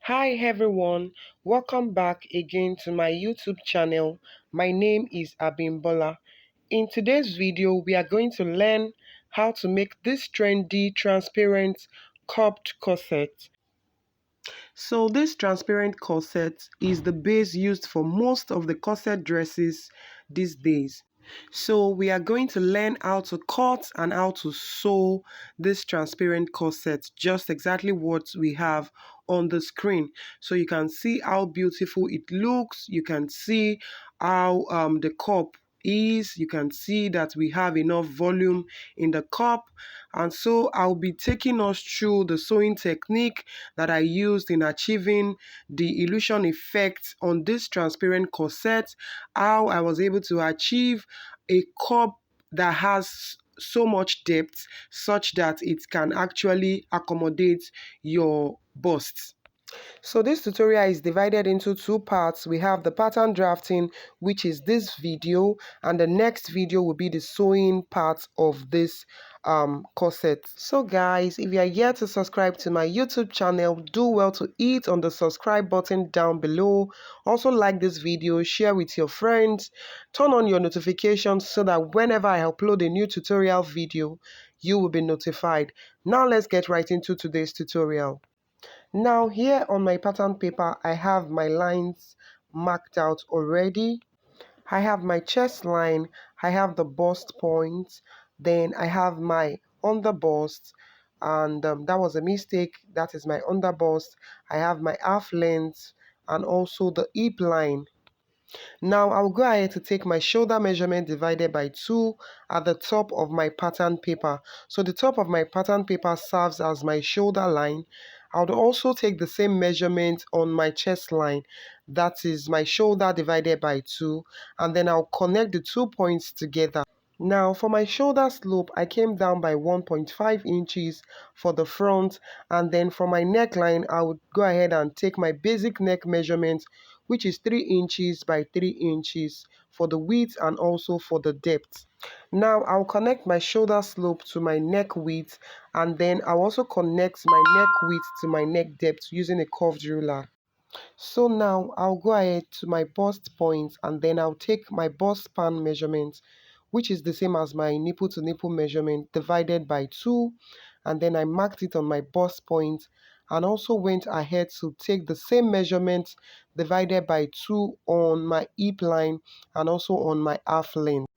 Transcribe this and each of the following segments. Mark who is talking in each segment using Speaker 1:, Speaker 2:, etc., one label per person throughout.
Speaker 1: Hi everyone, welcome back again to my YouTube channel. My name is Abimbola. In today's video, we are going to learn how to make this trendy transparent cupped corset. So this transparent corset is the base used for most of the corset dresses these days. So we are going to learn how to cut and how to sew this transparent corset, just exactly what we have on the screen. So you can see how beautiful it looks. You can see how the cup is. You can see that we have enough volume in the cup. And so I'll be taking us through the sewing technique that I used in achieving the illusion effect on this transparent corset, how I was able to achieve a cup that has so much depth such that it can actually accommodate your bust. So this tutorial is divided into two parts. We have the pattern drafting, which is this video, and the next video will be the sewing part of this corset. So guys, if you are yet to subscribe to my YouTube channel, do well to hit on the subscribe button down below. Also like this video, share with your friends, turn on your notifications so that whenever I upload a new tutorial video, you will be notified. Now let's get right into today's tutorial. Now here on my pattern paper, I have my lines marked out already. I have my chest line, I have the bust point, then I have my under bust, and that was a mistake. That is my under bust. I have my half length and also the hip line. Now I'll go ahead to take my shoulder measurement divided by 2 at the top of my pattern paper. So the top of my pattern paper serves as my shoulder line. I would also take the same measurement on my chest line. That is my shoulder divided by 2. And then I'll connect the 2 points together. Now for my shoulder slope, I came down by 1.5 inches for the front, and then for my neckline, I would go ahead and take my basic neck measurement, which is 3 inches by 3 inches for the width and also for the depth. Now I'll connect my shoulder slope to my neck width, and then I'll also connect my neck width to my neck depth using a curved ruler. So now I'll go ahead to my bust point, and then I'll take my bust span measurement, which is the same as my nipple to nipple measurement, divided by 2, and then I marked it on my bust point and also went ahead to take the same measurement divided by 2 on my hip line and also on my half length.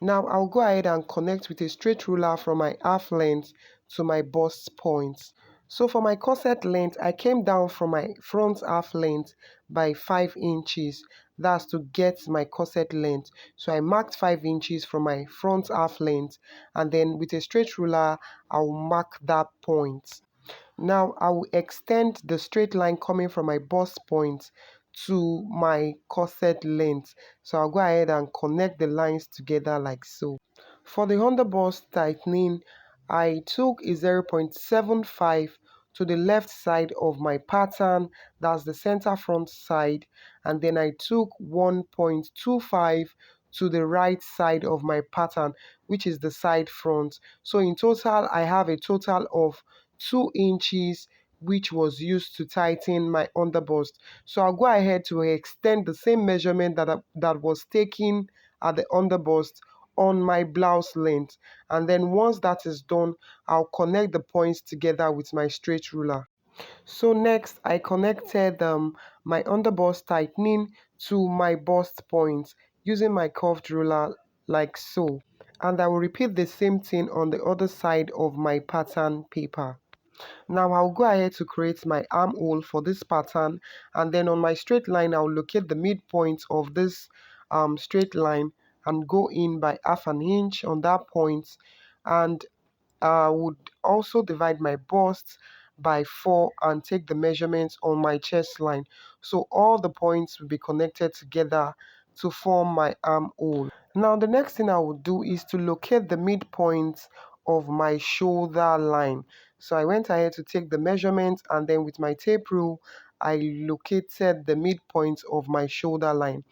Speaker 1: Now I'll go ahead and connect with a straight ruler from my half length to my bust point. So for my corset length, I came down from my front half length by 5 inches. That's to get my corset length. So I marked 5 inches from my front half length, and then with a straight ruler, I'll mark that point. Now I will extend the straight line coming from my bust point to my corset length. So I'll go ahead and connect the lines together like so. For the underbust tightening, I took a 0.75 to the left side of my pattern, that's the center front side, and then I took 1.25 to the right side of my pattern, which is the side front. So in total, I have a total of 2 inches which was used to tighten my underbust. So I'll go ahead to extend the same measurement that was taken at the underbust on my blouse length, and then once that is done, I'll connect the points together with my straight ruler. So next I connected my underbust tightening to my bust point using my curved ruler like so, and I will repeat the same thing on the other side of my pattern paper. Now I'll go ahead to create my armhole for this pattern, and then on my straight line I'll locate the midpoint of this straight line and go in by half an inch on that point, and I would also divide my bust by 4 and take the measurements on my chest line. So all the points will be connected together to form my armhole. Now the next thing I will do is to locate the midpoint of my shoulder line. So I went ahead to take the measurement, and then with my tape rule, I located the midpoint of my shoulder line.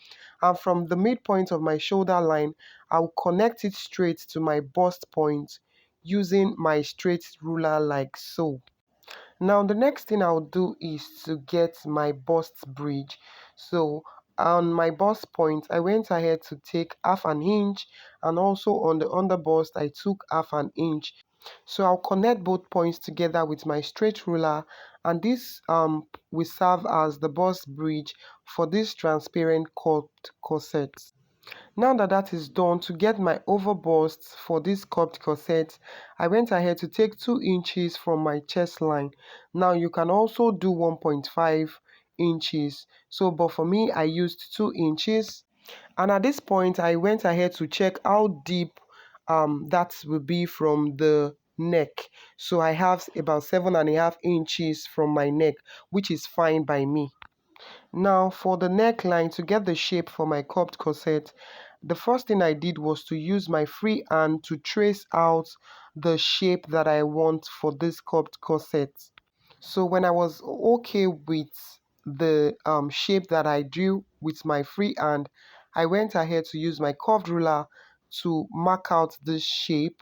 Speaker 1: And from the midpoint of my shoulder line, I'll connect it straight to my bust point using my straight ruler like so. Now the next thing I'll do is to get my bust bridge. So on my bust point, I went ahead to take half an inch, and also on the under bust I took half an inch. So I'll connect both points together with my straight ruler, and this will serve as the bust bridge for this transparent curved corset. Now that that is done, to get my over bust for this curved corset, I went ahead to take 2 inches from my chest line. Now you can also do 1.5 inches. So, but for me, I used 2 inches. And at this point, I went ahead to check how deep that will be from the neck. So I have about 7.5 inches from my neck, which is fine by me. Now for the neckline, to get the shape for my curved corset, the first thing I did was to use my free hand to trace out the shape that I want for this curved corset. So when I was okay with the shape that I drew with my free hand, I went ahead to use my curved ruler to mark out this shape,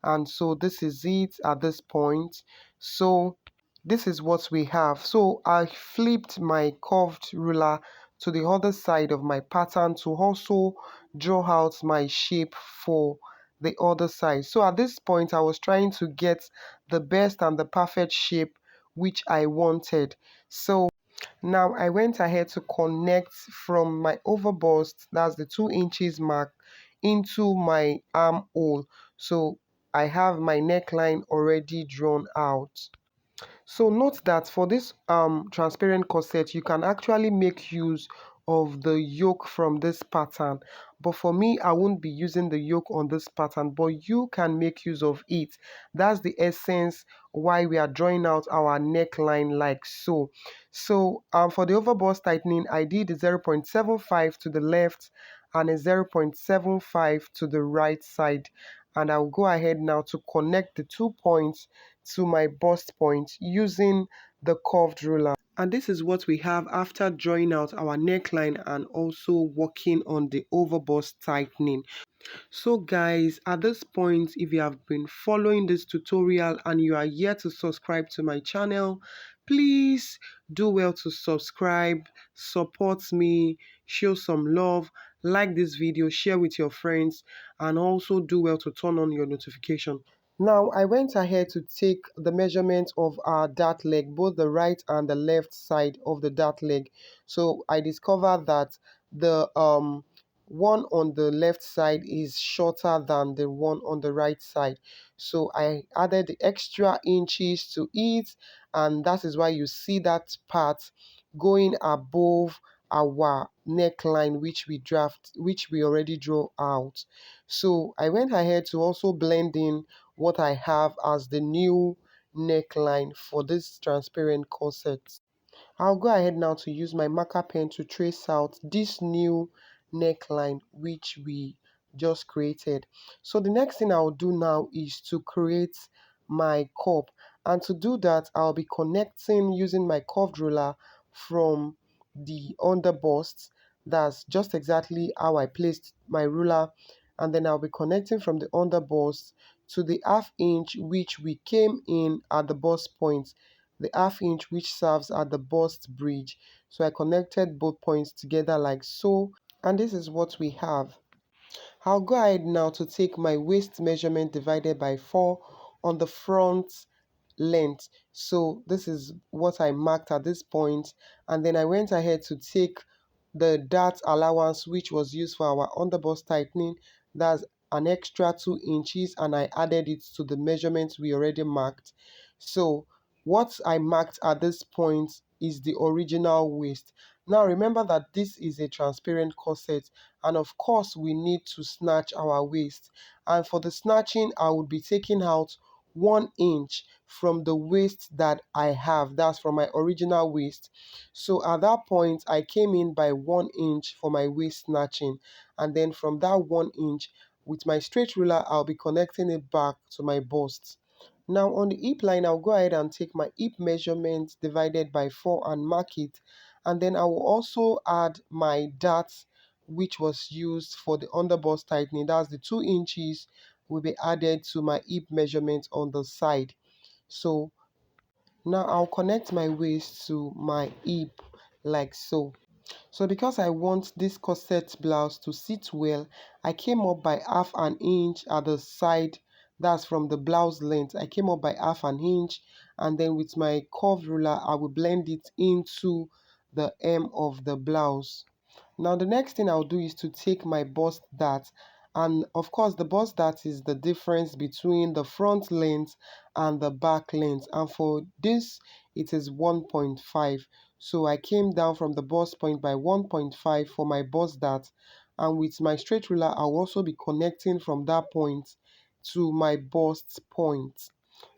Speaker 1: and so this is it at this point. So this is what we have. So I flipped my curved ruler to the other side of my pattern to also draw out my shape for the other side. So at this point, I was trying to get the best and the perfect shape which I wanted. So now I went ahead to connect from my over bust, that's the 2 inches mark, into my armhole. So I have my neckline already drawn out. So note that for this transparent corset, you can actually make use of the yoke from this pattern. But for me, I won't be using the yoke on this pattern, but you can make use of it. That's the essence why we are drawing out our neckline like so. So for the overbust tightening, I did a 0.75 to the left and a 0.75 to the right side. And I'll go ahead now to connect the 2 points to my bust point using the curved ruler. And this is what we have after drawing out our neckline and also working on the over bust tightening. So guys, at this point, if you have been following this tutorial and you are yet to subscribe to my channel, please do well to subscribe, support me, show some love, like this video, share with your friends, and also do well to turn on your notification. Now I went ahead to take the measurement of our dart leg, both the right and the left side of the dart leg. So I discovered that the one on the left side is shorter than the one on the right side. So I added the extra inches to it, and that is why you see that part going above our neckline which we already draw out. So I went ahead to also blend in what I have as the new neckline for this transparent corset. I'll go ahead now to use my marker pen to trace out this new neckline which we just created. So the next thing I'll do now is to create my cup, and to do that I'll be connecting using my curved ruler from the under bust. That's just exactly how I placed my ruler, and then I'll be connecting from the under bust to the half inch which we came in at the bust point, the half inch which serves at the bust bridge. So I connected both points together like so, and this is what we have. I'll go ahead now to take my waist measurement divided by 4 on the front length. So this is what I marked at this point, and then I went ahead to take the dart allowance which was used for our underbust tightening. That's an extra 2 inches, and I added it to the measurements we already marked. So what I marked at this point is the original waist. Now remember that this is a transparent corset, and of course we need to snatch our waist, and for the snatching I would be taking out 1 inch from the waist that I have, that's from my original waist. So at that point I came in by 1 inch for my waist snatching, and then from that 1 inch with my straight ruler I'll be connecting it back to my bust. Now on the hip line, I'll go ahead and take my hip measurement divided by 4 and mark it, and then I will also add my dart which was used for the underbust tightening. That's the 2 inches will be added to my hip measurement on the side. So Now I'll connect my waist to my hip like so. So because I want this corset blouse to sit well, I came up by half an inch at the side. That's from the blouse length. I came up by half an inch, and then with my curved ruler, I will blend it into the hem of the blouse. Now the next thing I'll do is to take my bust dart, and of course the bust dart is the difference between the front length and the back length, and for this it is 1.5. So I came down from the bust point by 1.5 for my bust dart, and with my straight ruler I'll also be connecting from that point to my bust point.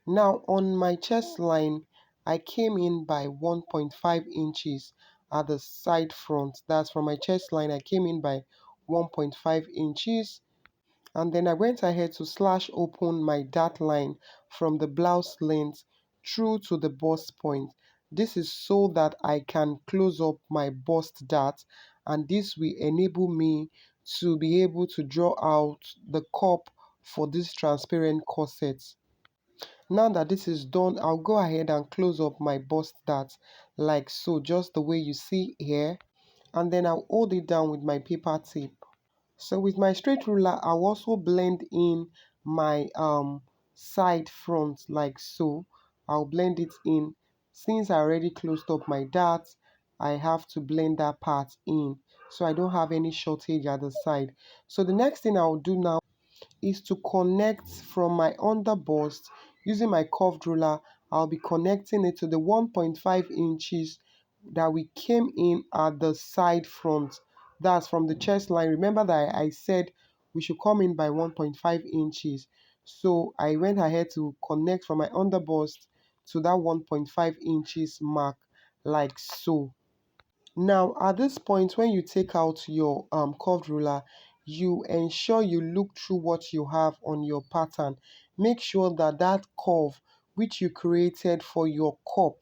Speaker 1: Now on my chest line, I came in by 1.5 inches at the side front. That's from my chest line, I came in by 1.5 inches. And then I went ahead to slash open my dart line from the blouse length through to the bust point. This is so that I can close up my bust dart, and this will enable me to be able to draw out the cup for this transparent corset. Now that this is done, I'll go ahead and close up my bust dart like so, just the way you see here. And then I'll hold it down with my paper tip. So with my straight ruler, I'll also blend in my side front like so. I'll blend it in. Since I already closed up my dart, I have to blend that part in so I don't have any shortage at the side. So the next thing I'll do now is to connect from my under bust using my curved ruler. I'll be connecting it to the 1.5 inches that we came in at the side front. That's from the chest line. Remember that I said we should come in by 1.5 inches. So I went ahead to connect from my under bust to that 1.5 inches mark like so. Now, at this point, when you take out your curved ruler, you ensure you look through what you have on your pattern. Make sure that that curve which you created for your cup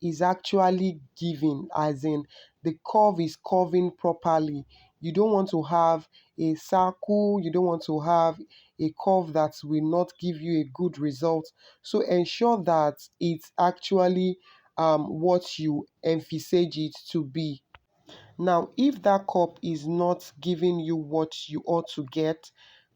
Speaker 1: is actually giving, as in the curve is curving properly. You don't want to have a circle, you don't want to have a curve that will not give you a good result. So ensure that it's actually what you envisage it to be. Now, if that cup is not giving you what you ought to get,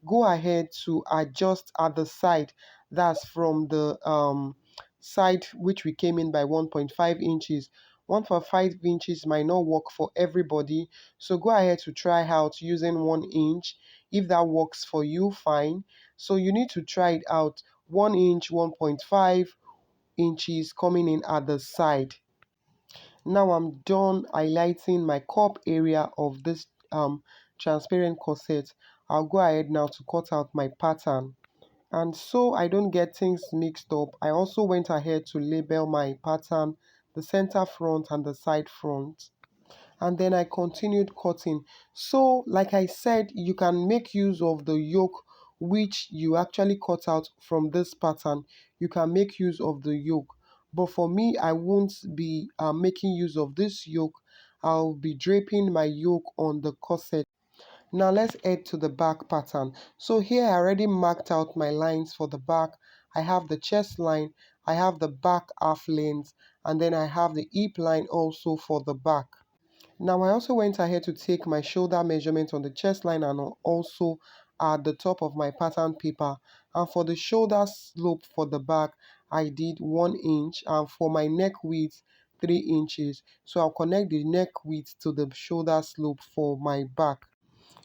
Speaker 1: go ahead to adjust at the side. That's from the side which we came in by 1.5 inches. 1.5 inches might not work for everybody, so go ahead to try out using 1 inch. If that works for you, fine. So you need to try it out. 1 inch, 1.5 inches coming in at the side. Now I'm done highlighting my cup area of this transparent corset. I'll go ahead now to cut out my pattern. And so I don't get things mixed up, I also went ahead to label my pattern, the center front and the side front. And then I continued cutting. So like I said, you can make use of the yoke which you actually cut out from this pattern. You can make use of the yoke, but for me I won't be making use of this yoke. I'll be draping my yoke on the corset. Now let's head to the back pattern. So here I already marked out my lines for the back. I have the chest line, I have the back half length, and then I have the hip line also for the back. Now I also went ahead to take my shoulder measurement on the chest line and also at the top of my pattern paper. And for the shoulder slope for the back, I did 1 inch, and for my neck width, 3 inches. So I'll connect the neck width to the shoulder slope for my back.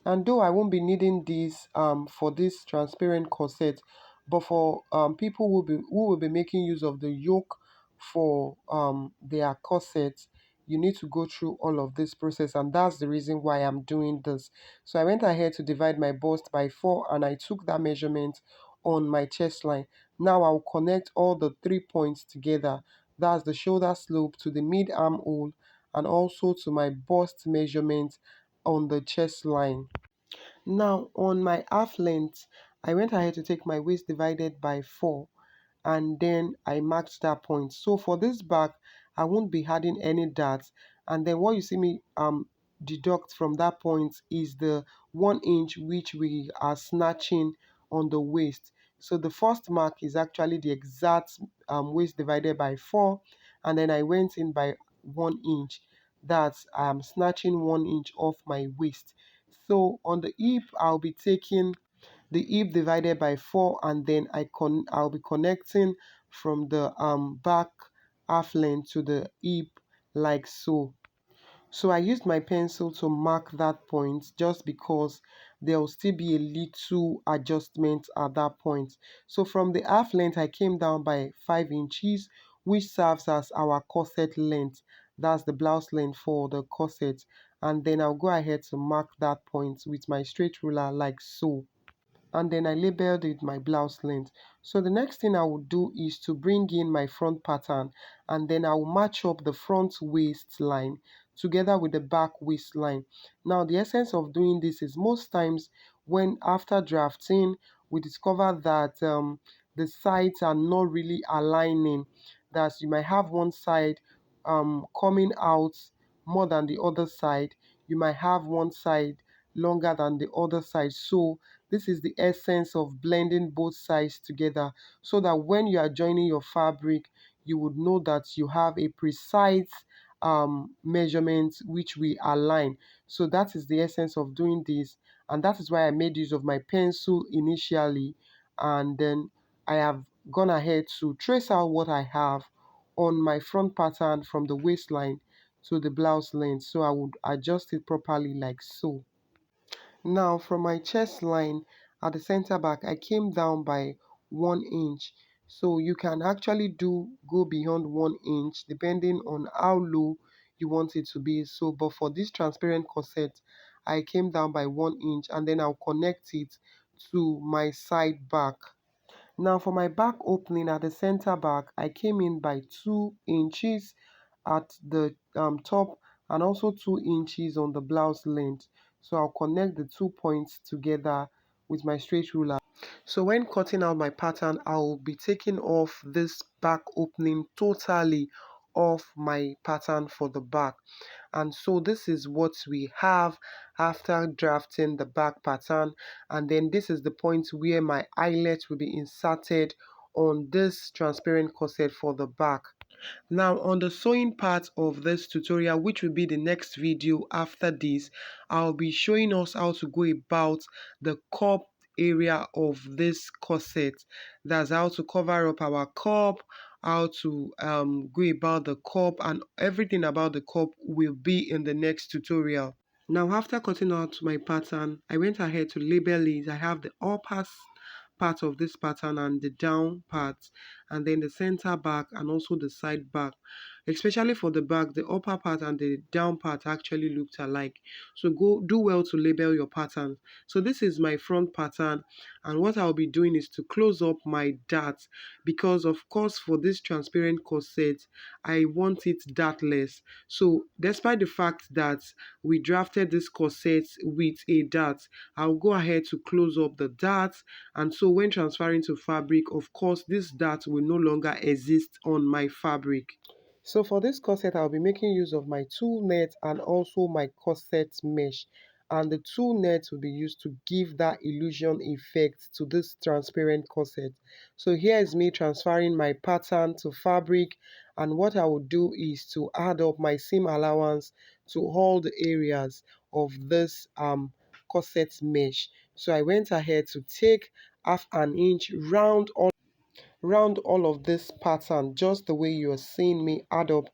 Speaker 1: And though I won't be needing this for this transparent corset, but for people who will be making use of the yoke for their corset, you need to go through all of this process, and that's the reason why I'm doing this. So I went ahead to divide my bust by 4, and I took that measurement on my chest line. Now I'll connect all the 3 points together. That's the shoulder slope to the mid armhole and also to my bust measurement on the chest line. Now on my half length, I went ahead to take my waist divided by 4, and then I marked that point. So for this back, I won't be adding any darts, and then what you see me deduct from that point is the 1 inch which we are snatching on the waist. So the first mark is actually the exact waist divided by 4, and then I went in by 1 inch. That's snatching 1 inch off my waist. So on the hip, I'll be taking the hip divided by 4, and then I'll be connecting from the back half length to the hip like so. So I used my pencil to mark that point just because there will still be a little adjustment at that point. So from the half length, I came down by 5 inches, which serves as our corset length. That's the blouse length for the corset. And then I'll go ahead to mark that point with my straight ruler like so, and then I labeled it my blouse length. So the next thing I will do is to bring in my front pattern, and then I will match up the front waistline together with the back waistline. Now the essence of doing this is most times when after drafting we discover that the sides are not really aligning, that you might have one side coming out more than the other side, you might have one side longer than the other side. So this is the essence of blending both sides together, so that when you are joining your fabric, you would know that you have a precise measurement which we align. So that is the essence of doing this, and that is why I made use of my pencil initially, and then I have gone ahead to trace out what I have on my front pattern from the waistline to the blouse length. So I would adjust it properly like so. Now from my chest line at the center back, I came down by 1 inch. So you can actually go beyond 1 inch depending on how low you want it to be. So but for this transparent corset, I came down by 1 inch, and then I'll connect it to my side back. Now for my back opening at the center back, I came in by 2 inches at the top, and also 2 inches on the blouse length. So I'll connect the 2 points together with my straight ruler. So when cutting out my pattern, I'll be taking off this back opening totally off my pattern for the back. And so this is what we have after drafting the back pattern, and then this is the point where my eyelet will be inserted on this transparent corset for the back. Now on the sewing part of this tutorial, which will be the next video after this, I'll be showing us how to go about the cup area of this corset. That's how to cover up our cup, how to go about the cup, and everything about the cup will be in the next tutorial. Now after cutting out my pattern, I went ahead to label it. I have the upper part of this pattern and the down part, and then the center back and also the side back. Especially for the back, the upper part and the down part actually looked alike. So go do well to label your pattern. So this is my front pattern, and what I'll be doing is to close up my dart, because of course for this transparent corset I want it dartless. So despite the fact that we drafted this corset with a dart, I'll go ahead to close up the dart, and so when transferring to fabric, of course this dart will no longer exist on my fabric. So for this corset, I'll be making use of my tool net and also my corset mesh. And the tool net will be used to give that illusion effect to this transparent corset. So here is me transferring my pattern to fabric, and what I will do is to add up my seam allowance to all the areas of this corset mesh. So I went ahead to take half an inch round all of this pattern just the way you're seeing me add up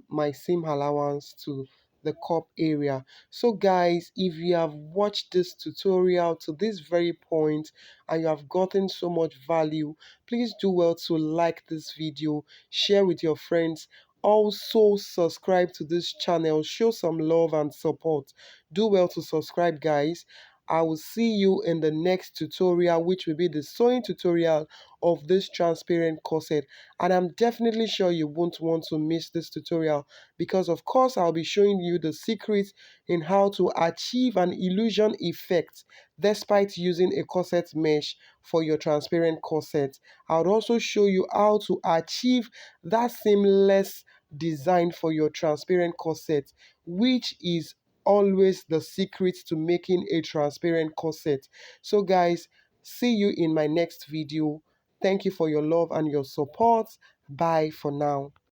Speaker 1: my seam allowance to the cup area. So guys, if you have watched this tutorial to this very point and you have gotten so much value, please do well to like this video, share with your friends, also subscribe to this channel, show some love and support. Do well to subscribe guys. I will see you in the next tutorial, which will be the sewing tutorial of this transparent corset, and I'm definitely sure you won't want to miss this tutorial, because of course I'll be showing you the secrets in how to achieve an illusion effect despite using a corset mesh for your transparent corset. I'll also show you how to achieve that seamless design for your transparent corset, which is always the secret to making a transparent corset. So guys, See you in my next video. Thank you for your love and your support. Bye for now.